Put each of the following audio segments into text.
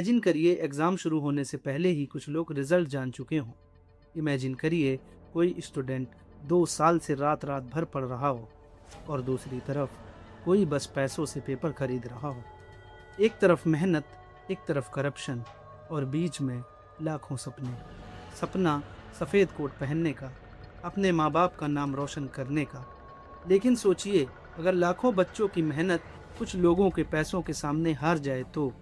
Imagine करिए exam शुरू होने से पहले ही कुछ लोग रिजल्ट जान चुके हों। इमेजिन करिए कोई स्टूडेंट 2 साल से रात रात भर पढ़ रहा हो और दूसरी तरफ कोई बस पैसों से पेपर खरीद रहा हो। एक तरफ मेहनत, एक तरफ करप्शन और बीच में लाखों सपने। सपना सफ़ेद कोट पहनने का, अपने माँ बाप का नाम रोशन करने का। लेकिन सोचिए, अगर लाखों बच्चों की मेहनत कुछ लोगों के पैसों के सामने हार जाए तो?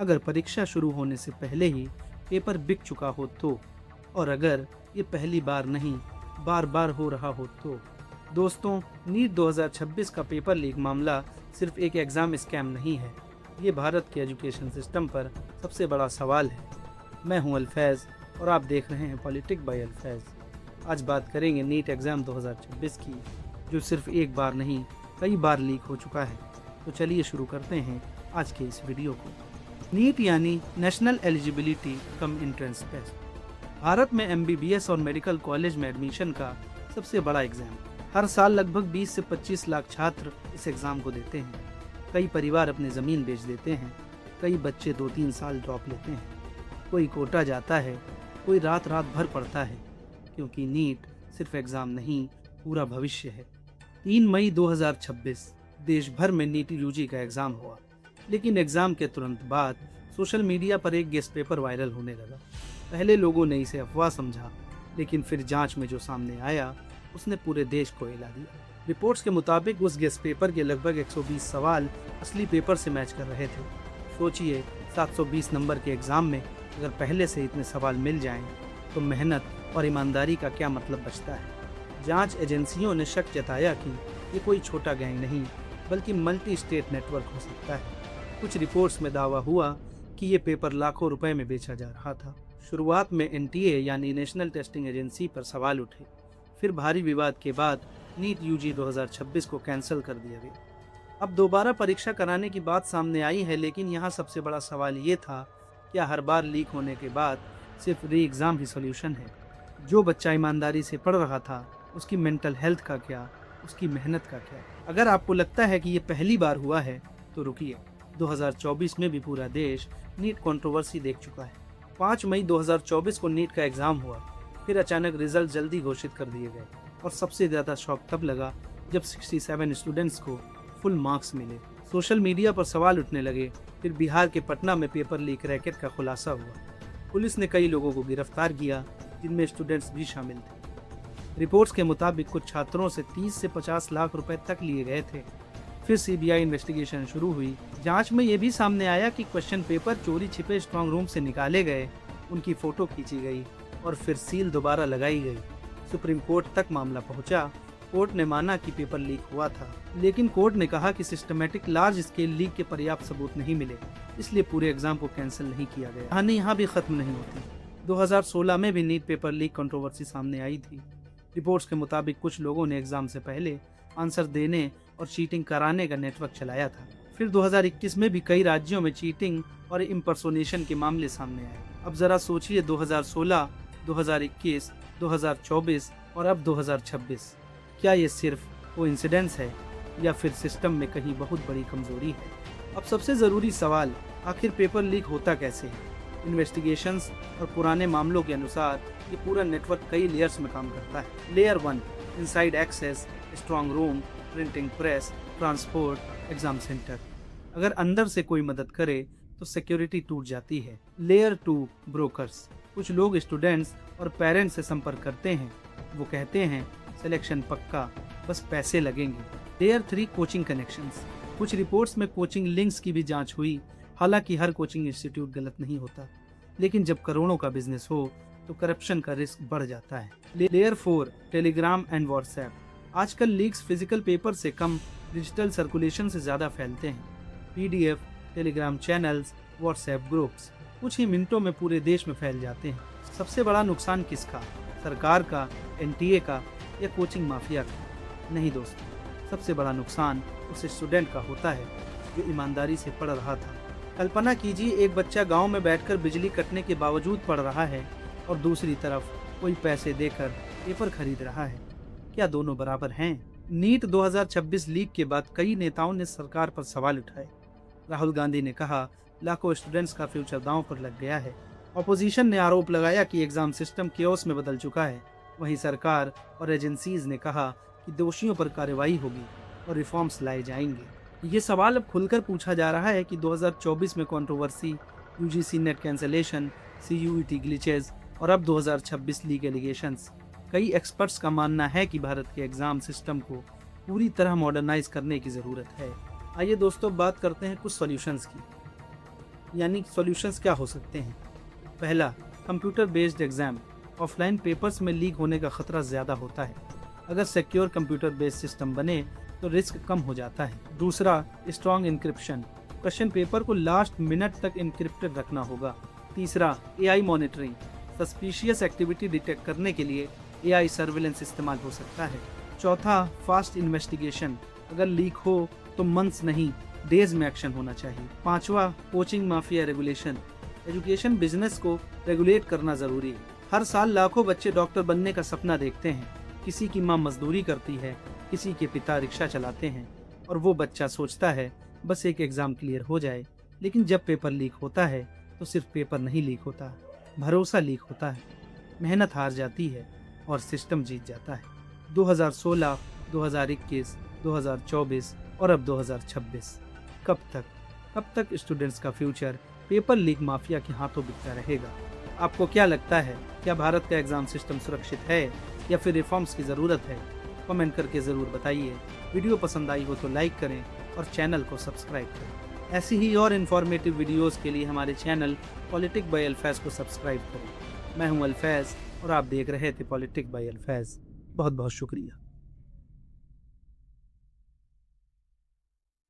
अगर परीक्षा शुरू होने से पहले ही पेपर बिक चुका हो तो? और अगर ये पहली बार नहीं, बार बार हो रहा हो तो? दोस्तों, नीट 2026 का पेपर लीक मामला सिर्फ एक एग्ज़ाम स्कैम नहीं है। ये भारत के एजुकेशन सिस्टम पर सबसे बड़ा सवाल है। मैं हूं अल्फैज़ और आप देख रहे हैं पॉलिटिक बाय अल्फैज़। आज बात करेंगे नीट एग्ज़ाम 2026 की, जो सिर्फ एक बार नहीं, कई बार लीक हो चुका है। तो चलिए शुरू करते हैं आज के इस वीडियो को। नीट यानी national eligibility cum entrance test, Bharat में MBBS और मेडिकल कॉलेज में एडमिशन का सबसे बड़ा एग्ज़ाम। हर साल लगभग 20 से 25 लाख छात्र इस एग्ज़ाम को देते हैं। कई परिवार अपनी ज़मीन बेच देते हैं, कई बच्चे 2-3 साल ड्रॉप लेते हैं। कोई कोटा जाता है, कोई रात रात भर पढ़ता है, क्योंकि नीट सिर्फ एग्ज़ाम नहीं, पूरा भविष्य है। 3 मई 2026 देश भर में नीट UG का एग्ज़ाम हुआ, लेकिन एग्ज़ाम के तुरंत बाद सोशल मीडिया पर एक गेस्ट पेपर वायरल होने लगा। पहले लोगों ने इसे अफवाह समझा, लेकिन फिर जांच में जो सामने आया उसने पूरे देश को हिला दिया। रिपोर्ट्स के मुताबिक उस गेस्ट पेपर के लगभग 120 सवाल असली पेपर से मैच कर रहे थे। सोचिए, 720 नंबर के एग्ज़ाम में अगर पहले से इतने सवाल मिल जाएं, तो मेहनत और ईमानदारी का क्या मतलब बचता है। जांच एजेंसियों ने शक जताया कि ये कोई छोटा गैंग नहीं, बल्कि मल्टी स्टेट नेटवर्क हो सकता है। कुछ रिपोर्ट्स में दावा हुआ कि ये पेपर लाखों रुपए में बेचा जा रहा था। शुरुआत में NTA यानी नेशनल टेस्टिंग एजेंसी पर सवाल उठे, फिर भारी विवाद के बाद नीट UG 2026 को कैंसिल कर दिया गया। अब दोबारा परीक्षा कराने की बात सामने आई है, लेकिन यहाँ सबसे बड़ा सवाल ये था, क्या हर बार लीक होने के बाद सिर्फ री एग्ज़ाम ही सॉल्यूशन है? जो बच्चा ईमानदारी से पढ़ रहा था, उसकी मेंटल हेल्थ का क्या, उसकी मेहनत का क्या? अगर आपको लगता है कि ये पहली बार हुआ है तो रुकिए, 2024 में भी पूरा देश नीट कंट्रोवर्सी देख चुका है। 5 मई 2024 को नीट का एग्ज़ाम हुआ, फिर अचानक रिजल्ट जल्दी घोषित कर दिए गए और सबसे ज़्यादा शॉक तब लगा जब 67 स्टूडेंट्स को फुल मार्क्स मिले। सोशल मीडिया पर सवाल उठने लगे। फिर बिहार के पटना में पेपर लीक रैकेट का खुलासा हुआ। पुलिस ने कई लोगों को गिरफ्तार किया, जिनमें स्टूडेंट्स भी शामिल थे। रिपोर्ट्स के मुताबिक कुछ छात्रों से 30 से 50 लाख रुपए तक लिए गए थे। फिर CBI इन्वेस्टिगेशन शुरू हुई। जांच में ये भी सामने आया कि क्वेश्चन पेपर चोरी छिपे स्ट्रांग रूम से निकाले गए, उनकी फोटो खींची गई और फिर सील दोबारा लगाई गई। सुप्रीम कोर्ट तक मामला पहुंचा। कोर्ट ने माना कि पेपर लीक हुआ था, लेकिन कोर्ट ने कहा कि सिस्टमेटिक लार्ज स्केल लीक के पर्याप्त सबूत नहीं मिले, इसलिए पूरे एग्जाम को कैंसिल नहीं किया गया। कहानी यहाँ भी खत्म नहीं होती। 2016 में भी नीट पेपर लीक कंट्रोवर्सी सामने आई थी। रिपोर्ट्स के मुताबिक कुछ लोगों ने एग्जाम से पहले आंसर देने और चीटिंग कराने का नेटवर्क चलाया था। फिर 2021 में भी कई राज्यों में चीटिंग और इम्पर्सोनेशन के मामले सामने आए। अब जरा सोचिए, 2016, 2021, 2024 और अब 2026, क्या ये सिर्फ कोइंसिडेंस है या फिर सिस्टम में कहीं बहुत बड़ी कमजोरी है? अब सबसे ज़रूरी सवाल, आखिर पेपर लीक होता कैसे है? इन्वेस्टिगेशंस और पुराने मामलों के अनुसार ये पूरा नेटवर्क कई लेयर्स में काम करता है। Layer 1, inside access, strong room, printing press, transport, exam centre. अगर अंदर से कोई मदद करे तो सिक्योरिटी टूट जाती है। Layer 2, brokers. कुछ लोग स्टूडेंट्स और पेरेंट्स से संपर्क करते हैं। वो कहते हैं सिलेक्शन पक्का, बस पैसे लगेंगे। Layer 3, coaching connections. कुछ रिपोर्ट्स में कोचिंग लिंक्स की भी जांच हुई। हालांकि हर कोचिंग इंस्टीट्यूट गलत नहीं होता, लेकिन जब करोड़ों का बिजनेस हो तो करप्शन का रिस्क बढ़ जाता है। Layer 4, Telegram and WhatsApp. आजकल लीक्स फिजिकल पेपर से कम डिजिटल सर्कुलेशन से ज़्यादा फैलते हैं। PDF, Telegram channels, WhatsApp groups कुछ ही मिनटों में पूरे देश में फैल जाते हैं। सबसे बड़ा नुकसान किसका? सरकार का, NTA का या कोचिंग माफिया का? नहीं दोस्तों, सबसे बड़ा नुकसान उस स्टूडेंट का होता है जो ईमानदारी से पढ़ रहा था। कल्पना कीजिए, एक बच्चा गांव में बैठकर बिजली कटने के बावजूद पढ़ रहा है और दूसरी तरफ कोई पैसे देकर पेपर खरीद रहा है। क्या दोनों बराबर हैं? नीट 2026 लीक के बाद कई नेताओं ने सरकार पर सवाल उठाए। राहुल गांधी ने कहा लाखों स्टूडेंट्स का फ्यूचर दांव पर लग गया है। ऑपोजिशन ने आरोप लगाया कि एग्जाम सिस्टम केओस में बदल चुका है। वहीं सरकार और एजेंसीज ने कहा कि दोषियों पर कार्रवाई होगी और रिफॉर्म्स लाए जाएंगे। ये सवाल अब खुलकर पूछा जा रहा है कि 2024 में controversy, UGC net cancellation, CUET glitches और अब 2026 लीक एलिगेशंस। कई एक्सपर्ट्स का मानना है कि भारत के एग्जाम सिस्टम को पूरी तरह मॉडर्नाइज करने की ज़रूरत है। आइए दोस्तों बात करते हैं कुछ सॉल्यूशंस की। यानी सॉल्यूशंस क्या हो सकते हैं। पहला, computer based exam. Offline papers में लीक होने का खतरा ज़्यादा होता है। अगर सिक्योर कंप्यूटर बेस्ड सिस्टम बने तो रिस्क कम हो जाता है। दूसरा, स्ट्रॉन्ग इंक्रिप्शन। क्वेश्चन पेपर को लास्ट मिनट तक इंक्रिप्टेड रखना होगा। तीसरा, AI monitoring. Suspicious activity detect करने के लिए एआई सर्विलेंस इस्तेमाल हो सकता है। चौथा, फास्ट इन्वेस्टिगेशन। अगर लीक हो तो मंथ्स नहीं, डेज में एक्शन होना चाहिए। पांचवा, coaching mafia regulation. Education business को रेगुलेट करना जरूरी है। हर साल लाखों बच्चे डॉक्टर बनने का सपना देखते हैं। किसी की माँ मजदूरी करती है, किसी के पिता रिक्शा चलाते हैं और वो बच्चा सोचता है बस एक एग्जाम क्लियर हो जाए। लेकिन जब पेपर लीक होता है तो सिर्फ पेपर नहीं लीक होता, भरोसा लीक होता है, मेहनत हार जाती है और सिस्टम जीत जाता है। 2016, 2021, 2024 और अब 2026। कब तक स्टूडेंट्स का फ्यूचर पेपर लीक माफिया के हाथों बिकता रहेगा। आपको क्या लगता है, क्या भारत का एग्जाम सिस्टम सुरक्षित है या फिर रिफॉर्म्स की ज़रूरत है? कमेंट करके ज़रूर बताइए। वीडियो पसंद आई हो तो लाइक करें और चैनल को सब्सक्राइब करें। ऐसी ही और इन्फॉर्मेटिव वीडियोस के लिए हमारे चैनल पॉलिटिक बाय अल्फैज़ को सब्सक्राइब करें। मैं हूं अल्फैज़ और आप देख रहे थे पॉलिटिक बाय अल्फैज़। बहुत बहुत शुक्रिया।